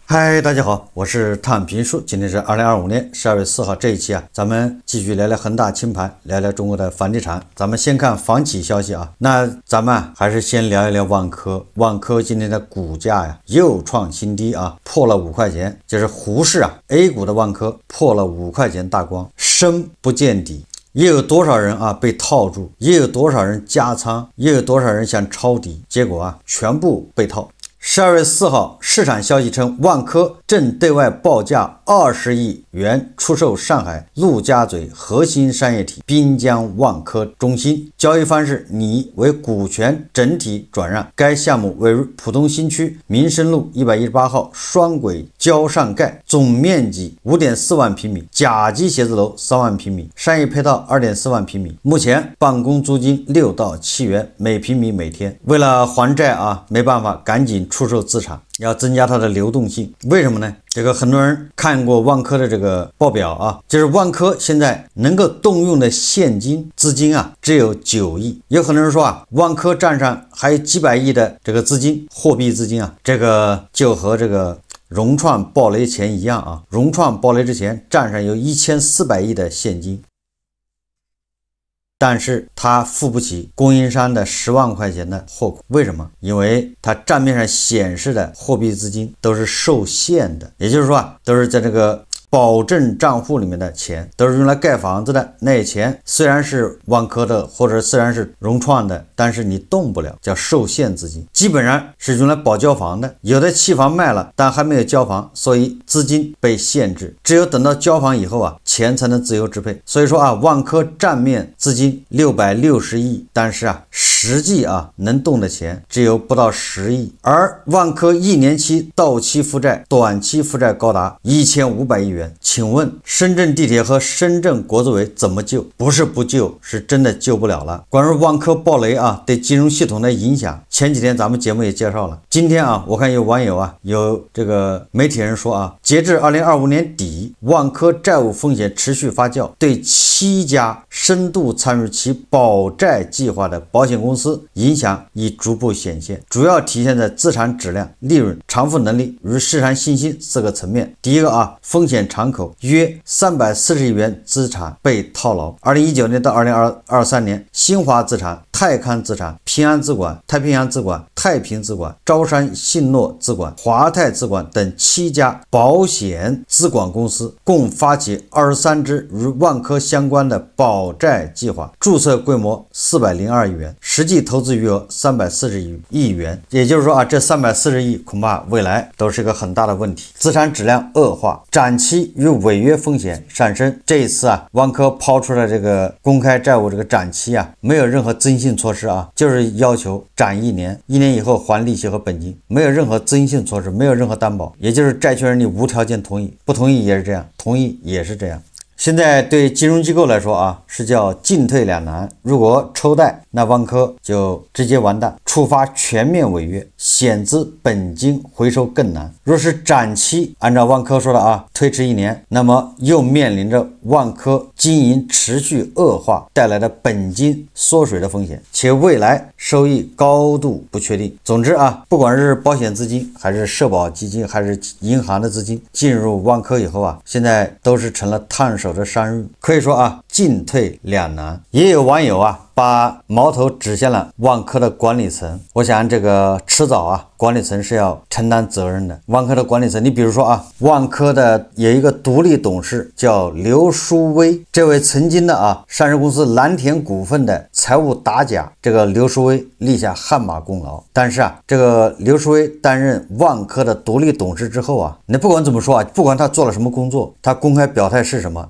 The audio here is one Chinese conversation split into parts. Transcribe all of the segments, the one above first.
嗨，大家好，我是探评书。今天是2025年12月4号这一期啊，咱们继续聊聊恒大清盘，聊聊中国的房地产。咱们先看房企消息啊，那咱们还是先聊一聊万科。万科今天的股价呀又創新低啊，破了5塊錢，就是胡適啊 A 股的萬科破了5塊錢大關，深不見底。也有多少人啊被套住，也有多少人加倉，也有多少人想抄底，結果啊全部被套。12月4號，市場消息稱，萬科正對外報價20億元出售上海陸家嘴核心商業體濱江萬科中心，交易方式擬為股權整體轉讓。該項目位於浦東新區民生路118號雙軌交上蓋，總面積5.4萬平米，甲級寫字樓3萬平米，商業配套2.4萬平米。目前辦公租金6到7元每平米每天。為了還債啊，沒辦法，趕緊出售資產，要增加它的流動性。為什麼呢？這個很多人看過萬科的這個報表啊，就是萬科現在能夠動用的現金資金啊只有9億。有很多人說啊，萬科賬上還有幾百億的這個資金，貨幣資金啊，這個就和這個融創暴雷前一樣啊。融創暴雷之前賬上有1400億的現金，但是他付不起供應商的10萬塊錢的貨款。為什麼？因為他賬面上顯示的貨幣資金都是受限的，也就是說啊，都是在這個保證賬戶裡面的錢，都是用來蓋房子的。那些錢雖然是萬科的，或者雖然是融創的，但是你動不了，叫受限資金，基本上是用來保交房的。有的期房賣了，但還沒有交房，所以資金被限制，只有等到交房以後啊，錢才能自由支配。所以說啊，萬科賬面資金660億，但是啊，實際啊能動的錢只有不到10億。而萬科1年期到期負債、短期負債高達1500億元。請問深圳地鐵和深圳國資委怎麼救？不是不救，是真的救不了了。關於萬科暴雷啊對金融系統的影響，前幾天咱們節目也介紹了。今天啊，我看有網友啊，有這個媒體人說啊，截至2025年底，萬科債務風險持續發酵，對7家深度參與其保債計劃的保險公司影響已逐步顯現，主要體現在資產質量、利潤、償付能力與市場信心4個層面。第一個啊，風險敞口，約340億元資產被套牢。2019年到2023年，新華資產、泰康資產、平安資管、太平洋資管、太平資管、招商信諾資管、華泰資管等7家保險資管公司共發起23支與萬科相關的保債計劃，注冊規模402億元，實際投資餘額340億元。也就是說啊，這340億恐怕未來都是一個很大的問題，資產質量惡化，展期與違約風險上升。這一次啊，萬科拋出了這個公開債務這個展期啊，沒有任何增信措施啊，就是要求展1年，1年以後還利息和本金，沒有任何增信措施，沒有任何擔保，也就是債權人你無條件同意，不同意也是這樣，同意也是這樣。現在對金融機構來說啊，是叫進退兩難。如果抽貸，那萬科就直接完蛋，觸發全面違約，險資本金回收更難。若是展期，按照萬科說的啊，推遲1年，那麼又面臨着萬科經營持續惡化帶來的本金縮水的風險，且未來收益高度不確定。總之啊，不管是保險資金，還是社保基金，還是銀行的資金，進入萬科以後啊，現在都是成了燙手的山芋，可以說啊，進退兩難。也有網友啊，把矛頭指向了萬科的管理層。我想這個遲早啊，管理層是要承擔責任的。萬科的管理層，你比如說啊，萬科的有一個獨立董事叫劉書威，這位曾經的啊上市公司藍田股份的財務打假，這個劉書威立下汗馬功勞。但是啊，這個劉書威擔任萬科的獨立董事之後啊，你不管怎麼說啊，不管他做了什麼工作，他公開表態是什麼，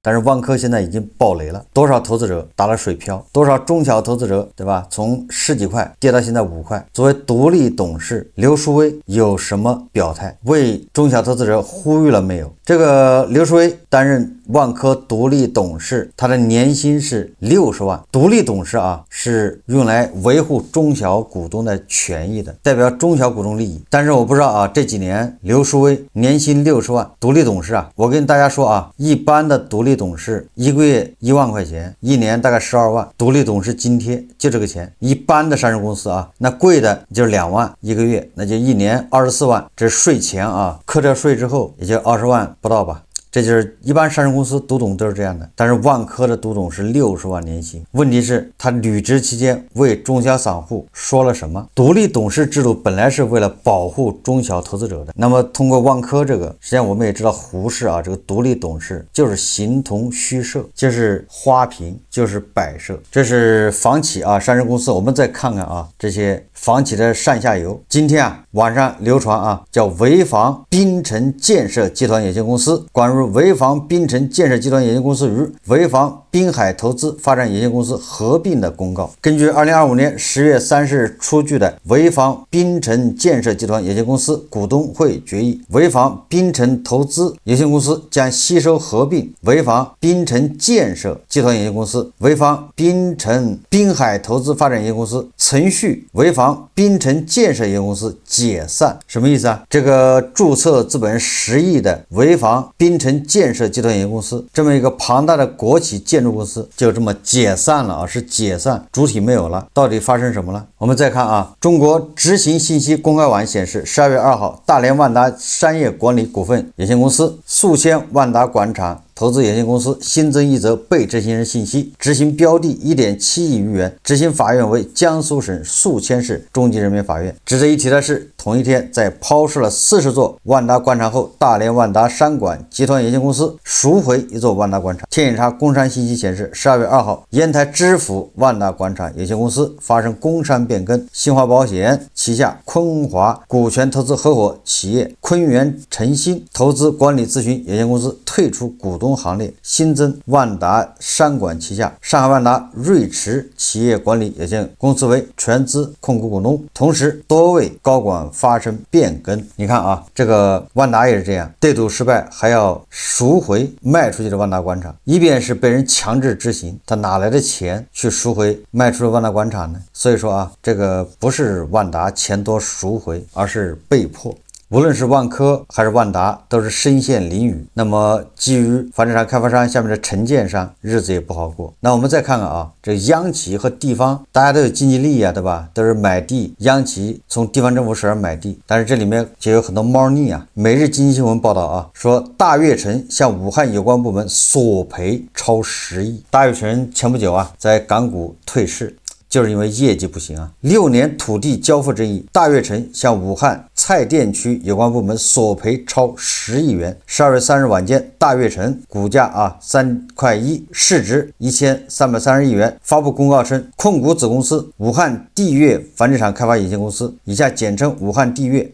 但是萬科現在已經暴雷了，多少投資者打了水漂，多少中小投資者，對吧？從10幾塊跌到現在5塊。作為獨立董事，劉書威有什麼表態？為中小投資者呼籲了沒有？這個劉書威擔任萬科獨立董事，他的年薪是60萬。獨立董事啊，是用來維護中小股東的權益的，代表中小股東利益。但是我不知道啊，這幾年劉書威年薪60萬，獨立董事啊，我跟大家說啊，一般的獨立立董事一個月1萬塊錢，一年大概12萬，獨立董事津貼就這個錢。一般的上市公司啊，那貴的就是2萬一個月，那就一年24萬，這是稅前啊，扣掉稅之後也就20萬不到吧。這就是一般上市公司獨董都是這樣的，但是萬科的獨董是60萬年薪。問題是，他履職期間為中小散戶說了什麼？獨立董事制度本來是為了保護中小投資者的。那麼通過萬科這個，實際上我們也知道胡適啊，這個獨立董事就是形同虛設，就是花瓶，就是擺設。這是房企啊，上市公司。我們再看看啊，這些房企的上下游。今天啊，網上流傳啊，叫濰坊彬城建設集团有限公司關於濰坊彬城建設集团有限公司與濰坊濱海投資發展有限公司合併的公告。根據2025年10月30日出具的濰坊彬城建設集团有限公司股東會決議，濰坊彬城投資有限公司將吸收合併濰坊彬城建設集团有限公司、濰坊彬城濱海投資發展有限公司，程序濰坊彬城建設有限公司解散。什麼意思啊？這個注冊資本10億的濰坊彬城建設集团有限公司，這麼一個龐大的國企建築公司就這麼解散了啊，是解散，主體沒有了。到底發生什麼了？我們再看啊，中國執行信息公開網显示，12月2號，大连萬達商業管理股份有限公司、宿迁萬達廣場投資有限公司新增一則被執行人信息，執行標的1.7億餘元，執行法院為江蘇省宿迁市中級人民法院。值得一提的是，同一天在拋售了40座萬達廣場後，大連萬達商管集團有限公司贖回1座萬達廣場。天眼查工商信息顯示，12月2號，烟台知府萬達廣場有限公司發生工商變更，新華保險旗下昆華股權投資合夥企業昆源誠信投資管理諮詢有限公司退出股東行列，新增萬達商管旗下上海萬達瑞驰企業管理有限公司為全資控股股東，同時多位高管發生變更。你看啊，這個萬達也是這樣，對賭失敗還要贖回賣出去的萬達廣場，一邊是被人強制執行，他哪來的錢去贖回賣出的萬達廣場呢？所以說啊，這個不是萬達錢多贖回，而是被迫。無論是萬科還是萬達，都是身陷囹圄。那麼基於房地產開發商下面的承建商，日子也不好過。那我們再看看啊，這央企和地方大家都有經濟利益啊，对吧？都是買地，央企從地方政府手上買地，但是這裡面就有很多貓膩啊。每日經濟新聞報道啊，說大悅城向武漢有關部門索賠超10億。大悅城前不久啊，在港股退市，就是因為業績不行啊。6年土地交付爭議，大悅城向武漢蔡甸區有關部門索賠超10億元。12月3日晚間，大悅城股價3塊1，市值1330億元，發布公告稱，控股子公司武漢地悅房地產開發有限公司（以下簡稱武漢地悅）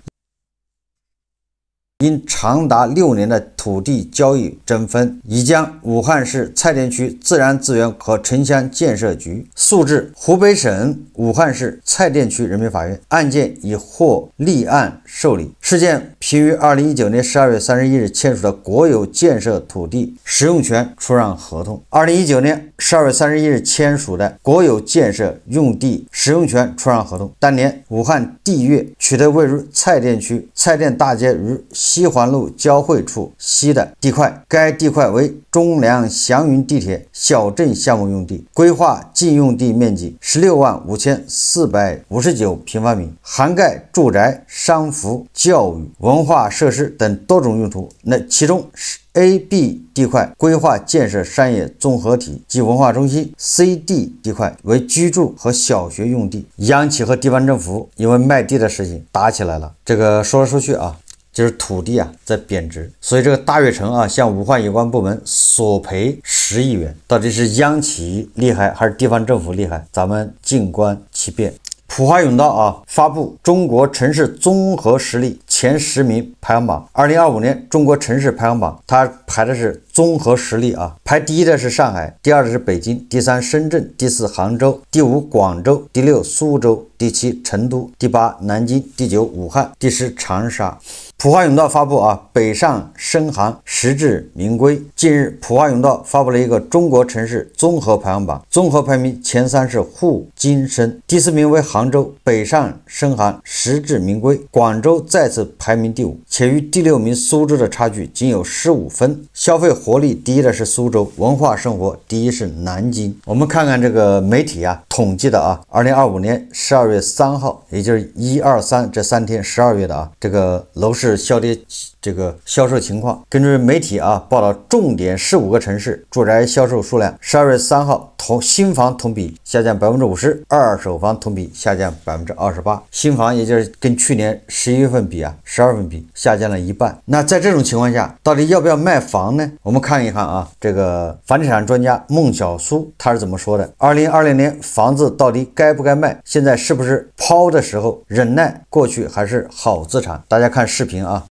因長達6年的土地交易爭紛，已將武漢市蔡甸區自然資源和城鄉建設局訴至湖北省武漢市蔡甸區人民法院，案件已獲立案受理。事件平於2019年12月31日簽署的國有建設土地使用權出讓合同。2019年12月31日簽署的國有建設用地使用權出讓合同。當年，武漢地悅取得位於蔡甸區蔡甸大街與西環路交匯處西的地塊，該地塊為中糧祥雲地鐵小鎮項目用地，規劃淨用地面積165459平方米，涵蓋住宅、商服、教育、文化設施等多種用途。那其中A、B 地塊規劃建設商業綜合體及文化中心 ，C、D 地塊為居住和小學用地。央企和地方政府因為賣地的事情打起来了，這個說來說去啊，就是土地啊在貶值，所以這個大悅城啊向武漢有關部門索賠10億元，到底是央企厲害還是地方政府厲害？咱們靜觀其變。普華永道啊發布中國城市綜合實力前10名排行榜。2025年中國城市排行榜，它排的是綜合實力啊，排第1的是上海，第2的是北京，第3深圳，第4杭州，第5廣州，第6蘇州，第7成都，第8南京，第9武漢，第10長沙。普華永道發布啊，北上深杭，實至名歸。近日，普華永道發布了一個中國城市綜合排行榜，綜合排名前3是滬、京、深，第4名為杭州，北上深杭，實至名歸。廣州再次排名第5，且與第6名蘇州的差距僅有15分。消費活力第一的是蘇州，文化生活第一是南京。我們看看这個媒體啊統計的啊，2025年12月3號，也就是1、2、3這3天，12月的啊，這個樓市下跌這個銷售情況。根据媒體啊報道，重點15個城市住宅銷售數量，12月3號新房同比下降50%，二手房同比下降28%。新房也就是跟去年11月份比啊，12月份比下降了1半。那在這種情況下，到底要不要賣房呢？我們看一看啊，這個房地產專家孟小蘇他是怎麼說的？2020年房子到底該不該賣？現在是不是拋的時候？忍耐過去還是好資產？大家看視頻啊。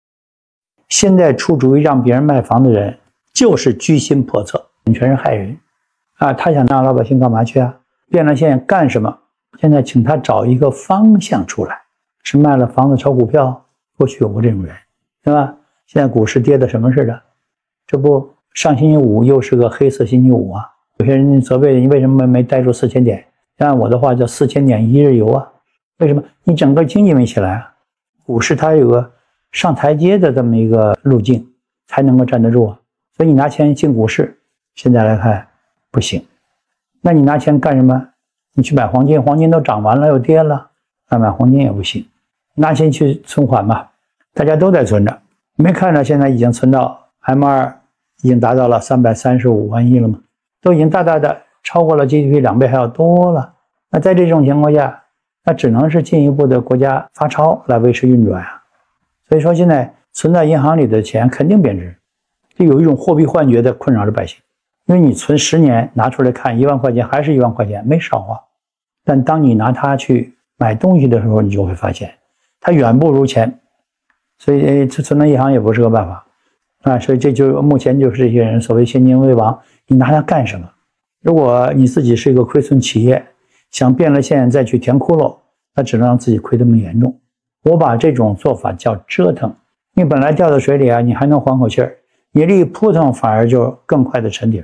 現在出主意讓別人賣房的人，就是居心叵測，全是害人啊！他想讓老百姓幹嘛去啊？變了現在幹什麼？現在請他找一個方向出來，是賣了房子炒股票？過去有過這種人，是吧？現在股市跌得什麼似的？這不上星期五又是個黑色星期五啊！有些人責備你為什麼沒帶住4000點？按我的話叫4000點一日遊啊！為什麼？你整個經濟沒起來啊？股市它有個上台階的這麼一個路徑，才能夠站得住啊！所以你拿錢進股市，現在來看不行。那你拿錢幹什麼？你去買黄金，黄金都漲完了又跌了，那買黃金也不行。拿錢去存款吧，大家都在存着，没看着现在已經存到 M2 已經達到了335萬億了嗎？都已經大大的超過了 GDP 2倍還要多了。那在這種情況下，那只能是進一步的國家發鈔來維持運轉啊。所以說現在存在銀行裡的錢肯定貶值，就有一種貨幣幻覺的困擾着百姓。因為你存10年拿出來看1萬塊錢還是1萬塊錢，沒少啊。但當你拿它去買東西的時候，你就會發現它遠不如錢。所以存到銀行也不是個辦法啊。所以這就目前就是這些人所謂現金為王，你拿它幹什麼？如果你自己是一個虧損企業，想變了現再去填窟窿，那只能讓自己虧得更嚴重。我把這種做法叫折騰。你本來掉到水裡啊，你還能緩口氣兒，你這一撲騰反而就更快的沉底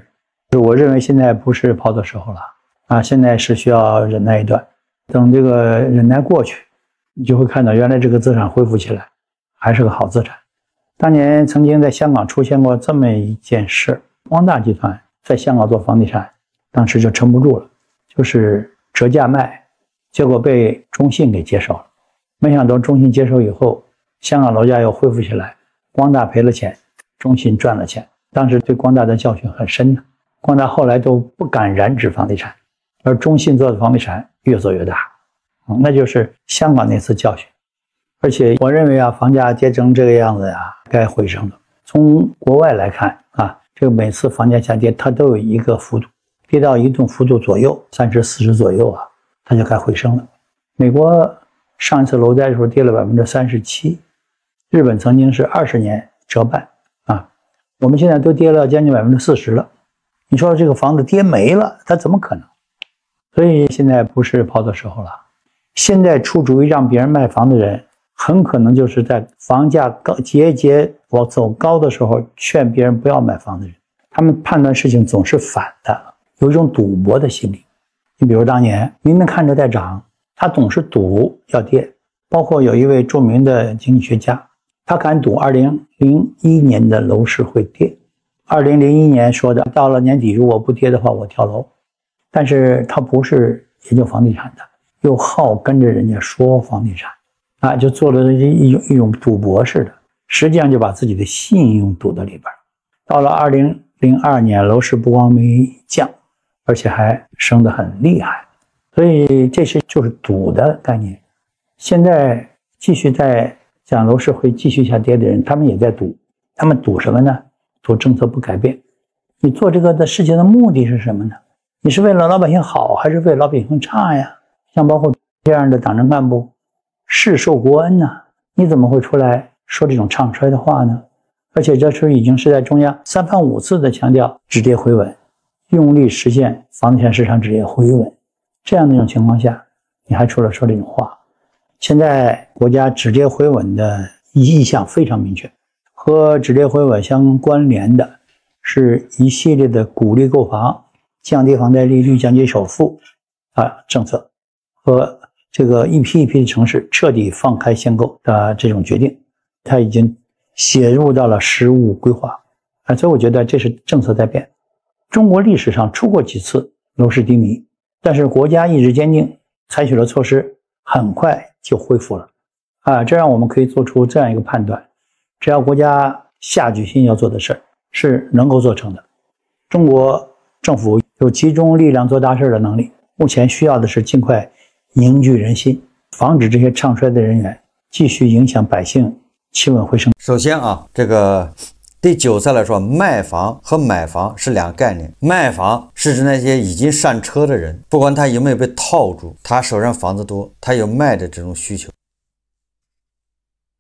兒。我認為現在不是拋的時候了啊，現在是需要忍耐一段，等這個忍耐過去，你就會看到原來這個資產恢復起來還是個好資產。當年曾經在香港出現過這麼一件事，光大集團在香港做房地產，當時就撐不住了，就是折價賣，結果被中信給接手了。沒想到中信接手以後，香港樓價又恢復起來，光大賠了錢，中信賺了錢。當時對光大的教訓很深的，光大後來都不敢染指房地產，而中信做的房地產越做越大，那就是香港那次教訓。而且我認為啊，房價跌成這個樣子呀，該回升了。從國外來看啊，這個每次房價下跌，它都有一個幅度，跌到一定幅度左右，30、40左右啊，它就該回升了。美國上一次樓災的時候跌了37%，日本曾經是20年折半啊，我們現在都跌了將近40%了。你說這個房子跌沒了，它怎麼可能？所以現在不是拋的時候了。現在出主意讓別人賣房的人，很可能就是在房價節節往走高的時候勸別人不要買房的人。他們判斷事情總是反的，有一種賭博的心理。你比如當年明明看着在漲，他總是賭要跌。包括有一位著名的經濟學家，他敢賭2001年的樓市會跌。2001年說的，到了年底如果不跌的話，我跳樓。但是他不是研究房地產的，又好跟着人家說房地產啊，就做了一種賭博似的，實際上就把自己的信用賭到裡邊。到了2002年，樓市不光沒降，而且還升得很厲害。所以這就是賭的概念。現在繼續在講樓市會繼續下跌的人，他們也在賭。他們賭什麼呢？賭政策不改變。你做這個的事情的目的是什麼呢？你是為了老百姓好，還是為了老百姓差呀？像包括這樣的黨政幹部，誓受國恩吶，你怎麼會出來說這種唱衰的話呢？而且這時候已經是在中央3番5次的強調止跌回穩，用力實現房地產市场止跌回穩。這樣的一種情況下，你還出來說這種話？現在國家止跌回穩的意向非常明確，和止跌回穩相關聯的是一系列的鼓勵購房、降低房貸利率、降低首付政策，和這個一批一批的城市徹底放開限購的這種決定，它已經寫入到了實務規劃。所以我覺得這是政策在變。中國歷史上出過幾次樓市低迷，但是國家意志堅定，採取了措施，很快就恢復了。這讓我們可以做出這樣一個判斷：只要國家下決心要做的事兒，是能夠做成的。中國政府有集中力量做大事的能力，目前需要的是盡快凝聚人心，防止這些唱衰的人員繼續影響百姓企穩回升。首先啊，這個對韭菜來說，賣房和買房是兩個概念。賣房是指那些已經上車的人，不管他有沒有被套住，他手上房子多，他有賣的这種需求。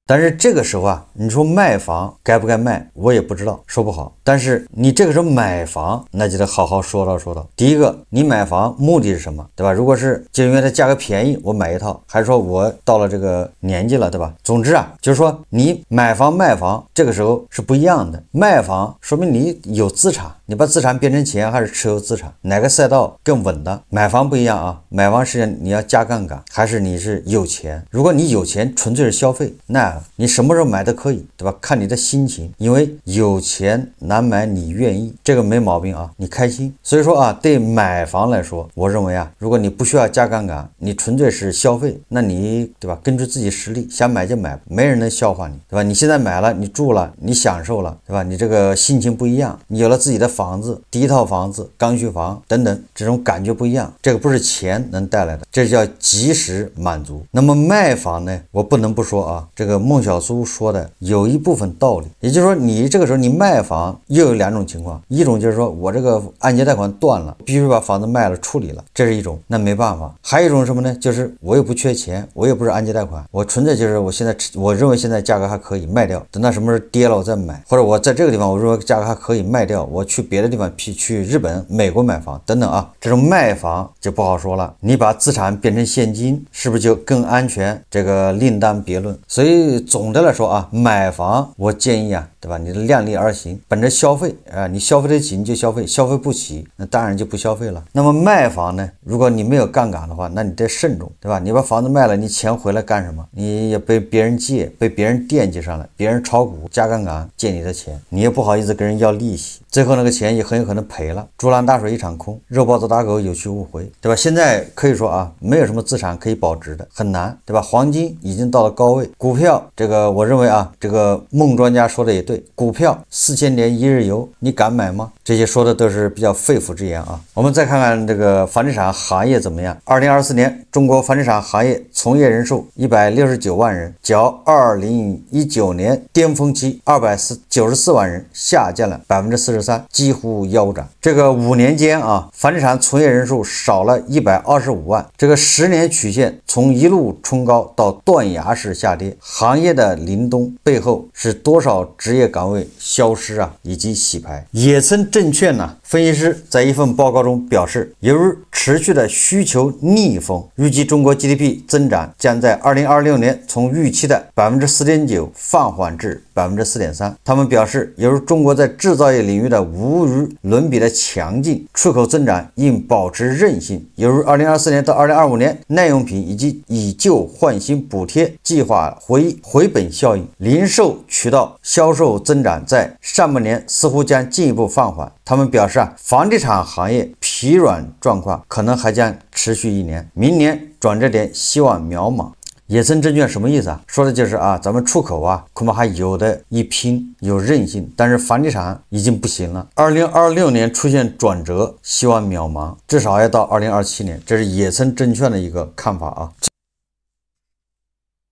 但是這個時候啊，你說賣房該不該賣，我也不知道，說不好。但是你這個時候買房，那就得好好說道。第一個，你買房目的是什麼，對吧？如果是就因為它價格便宜，我買一套，還是說我到了這個年紀了，對吧？總之啊，就是說你買房賣房這個時候是不一樣的。賣房說明你有資產，你把資產變成錢，還是持有資產，哪個賽道更穩的？買房不一樣啊，買房是你要加槓桿，還是你是有錢？如果你有錢，純粹是消費，那你什麼時候買都可以，对吧？看你的心情，因為有錢难買你願意，這個沒毛病啊，你開心。所以說啊，對買房來說，我認為啊，如果你不需要加槓桿，你純粹是消費，那你對吧？根據自己實力想買就買，沒人能笑話你，對吧？你現在買了，你住了，你享受了，對吧？你這個心情不一樣，你有了自己的房子，第一套房子、剛需房等等，這種感覺不一樣，這個不是錢能帶來的，這叫及時滿足。那麼賣房呢，我不能不說啊，這個孟小蘇說的有一部分道理，也就是說你這個時候你賣房又有兩種情況，一種就是說我这個按揭貸款斷了，必須把房子賣了處理了，這是一種，那沒辦法。還有一種什麼呢，就是我又不缺錢，我又不是按揭貸款，我纯粹就是我認為現在價格還可以賣掉，等到什麼時候跌了我再買，或者我在這個地方我認為價格還可以賣掉，我去別的地方去日本、美國買房等等啊，這種賣房就不好說了，你把資產變成現金是不是就更安全，這個另當別論。所以總的來說啊，買房我建議啊，對吧？你的量力而行，本着消費啊，你消費得起你就消費，消費不起那當然就不消費了。那麼賣房呢，如果你沒有槓桿的話，那你得慎重，对吧？你把房子賣了，你錢回來幹什麼？你也被別人借，被別人惦記上來，別人炒股加槓桿借你的錢，你也不好意思跟人要利息，最後那個錢也很有可能賠了，竹籃打水一場空，肉包子打狗有去無回，對吧？現在可以說啊，沒有什麼資產可以保值的，很難，對吧？黃金已經到了高位，股票這個我認為啊，這個孟專家說的也對，股票4000年一日遊，你敢買嗎？這些說的都是比較肺腑之言啊。我們再看看这個房地產行業怎麼樣。2024年中國房地產行業從業人數169萬人，較2019年巔峰期294萬人下降了43%，幾乎腰斬。這個5年間啊，房地產從業人數少了125萬，這個10年曲線從一路衝高到斷崖式下跌，行業的凛冬背後是多少職業崗位消失啊，以及洗牌。野村證券呢，分析師在一份報告中表示，由於持續的需求逆風，預計中國 GDP 增長將在2026年從預期的4.9%放緩至4.3%。他們表示，由於中國在製造業領域的無與倫比的強勁，出口增長應保持韌性。由於2024年到2025年耐用品以及以舊換新補貼計劃回本效應，零售渠道銷售增長在上半年似乎將進一步放緩。他們表示啊，房地產行業疲軟狀況可能還將持續1年，明年轉折點希望渺茫。野村證券什麼意思啊？說的就是啊，咱們出口啊恐怕還有的一拼，有韌性，但是房地產已經不行了。2026年出現轉折，希望渺茫，至少要到2027年。這是野村證券的一個看法啊。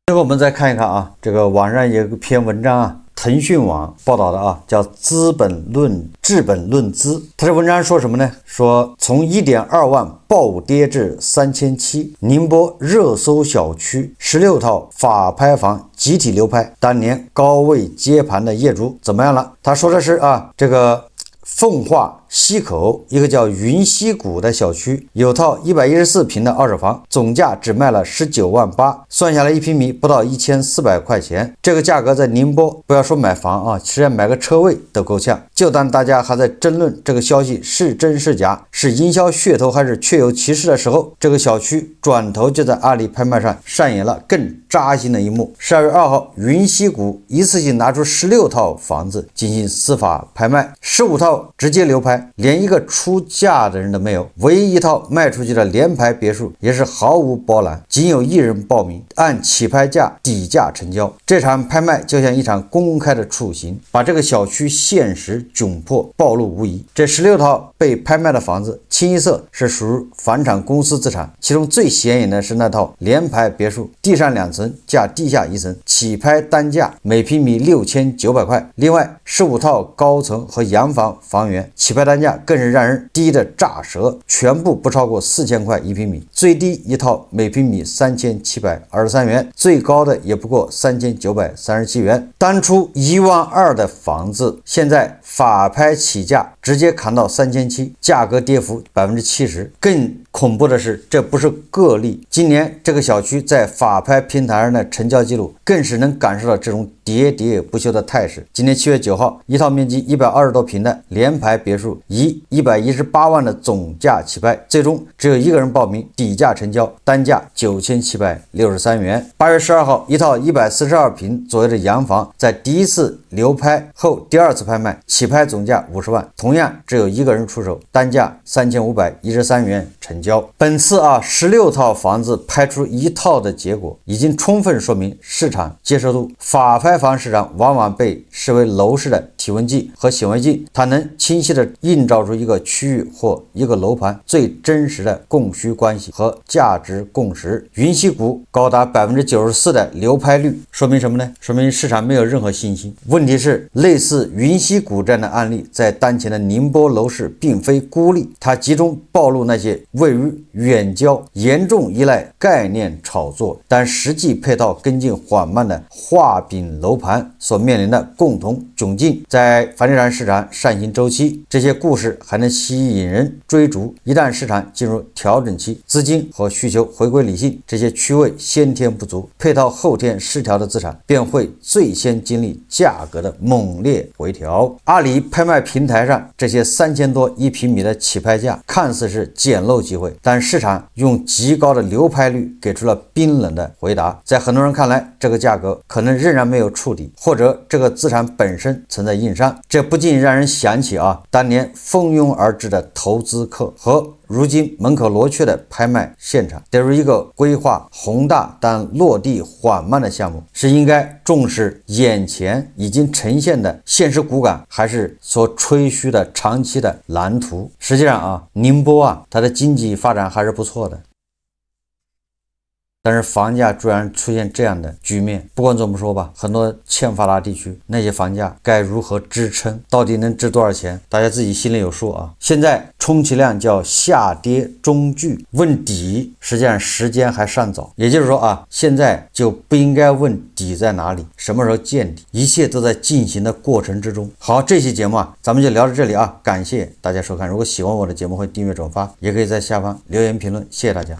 最後我們再看一看啊，這個網上有一篇文章啊，騰訊網報道的啊，叫治本論資。他這文章說什麼呢？說從1.2萬暴跌至3700，寧波熱搜小區16套法拍房集體流拍，當年高位接盤的業主怎麼樣了？他說的是啊，這個奉化西口一個叫雲溪谷的小區，有套114平的二手房，總價只賣了19.8萬，算下來1平米不到1400塊錢。這個價格在寧波，不要說買房啊，實際上買個車位都夠嗆。就當大家還在爭論這個消息是真是假，是營銷噱頭還是確有其事的時候，這個小區轉頭就在阿里拍賣上上演了更扎心的一幕。12月2號，雲溪谷一次性拿出16套房子進行司法拍賣，15套直接流拍，連一個出價的人都沒有。唯一一套賣出去的聯排別墅也是毫無包攬，僅有1人報名，按起拍價底價成交。這場拍賣就像一場公開的處刑，把這個小區現實窘迫暴露無遺。這16套被拍賣的房子清一色是屬於房产公司資產，其中最顯眼的是那套聯排別墅，地上2層加地下1層，起拍單價每平米6900塊。另外15套高層和洋房房源，起拍單價更是讓人低的炸舌，全部不超過4000塊1平米，最低一套每平米3723元，最高的也不過3937元。当初1.2万的房子，现在法拍起價直接砍到3700，價格跌幅70%。更恐怖的是，这不是個例，今年這個小區在法拍平台上的成交記錄，更是能感受到這種喋喋不休的態勢。今年7月9號，一套面積120多平的聯排別墅以118萬的總價起拍，最終只有1個人報名，底價成交，單價9763元。8月12號，一套142平左右的洋房在第一次流拍後第二次拍賣，起拍總價50萬，同樣只有1個人出手，單價3513元成交。本次16套房子拍出一套的結果，已經充分說明市場接受度。法拍房市場往往被視為樓市的體溫計和顯微鏡，它能清晰地映照出一個區域或一個樓盤最真實的供需關係和價值共識。雲溪谷高達94%的流拍率，說明什麼呢？說明市場沒有任何信心。問題是，類似雲溪谷這樣的案例在當前的寧波樓市並非孤立，它集中暴露那些位於遠郊、嚴重依賴概念炒作，但實際配套跟進緩慢的畫餅樓盤所面臨的共同窘境。在房地產市場上行周期，這些故事還能吸引人追逐。一旦市場進入調整期，資金和需求回歸理性，這些區位先天不足、配套後天失調的資產便會最先經歷價格的猛烈回調。阿里拍賣平台上這些3000多1平米的起拍價看似是撿漏機會，但市場用極高的流拍率給出了冰冷的回答。在很多人看來，這個價格可能仍然沒有觸底，或者這個資產本身存在硬傷。這不禁讓人想起當年蜂擁而至的投資客和如今門可羅雀的拍賣現場。對於一個規劃宏大但落地緩慢的項目，是應該重視眼前已經呈現的現實骨感，還是所吹噓的長期的藍圖？實際上寧波它的經濟發展還是不錯的，但是房價居然出現這樣的局面。不管怎麼說吧，很多欠發達地區那些房價該如何支撐，到底能值多少錢，大家自己心裡有數啊。現在充其量叫下跌中距，問底實際上時間還尚早。也就是說現在就不應該問底在哪裡，什麼時候見底，一切都在進行的過程之中。好，這期節目咱們就聊到這裡感謝大家收看。如果喜歡我的節目，會訂閱轉發，也可以在下方留言評論。謝謝大家。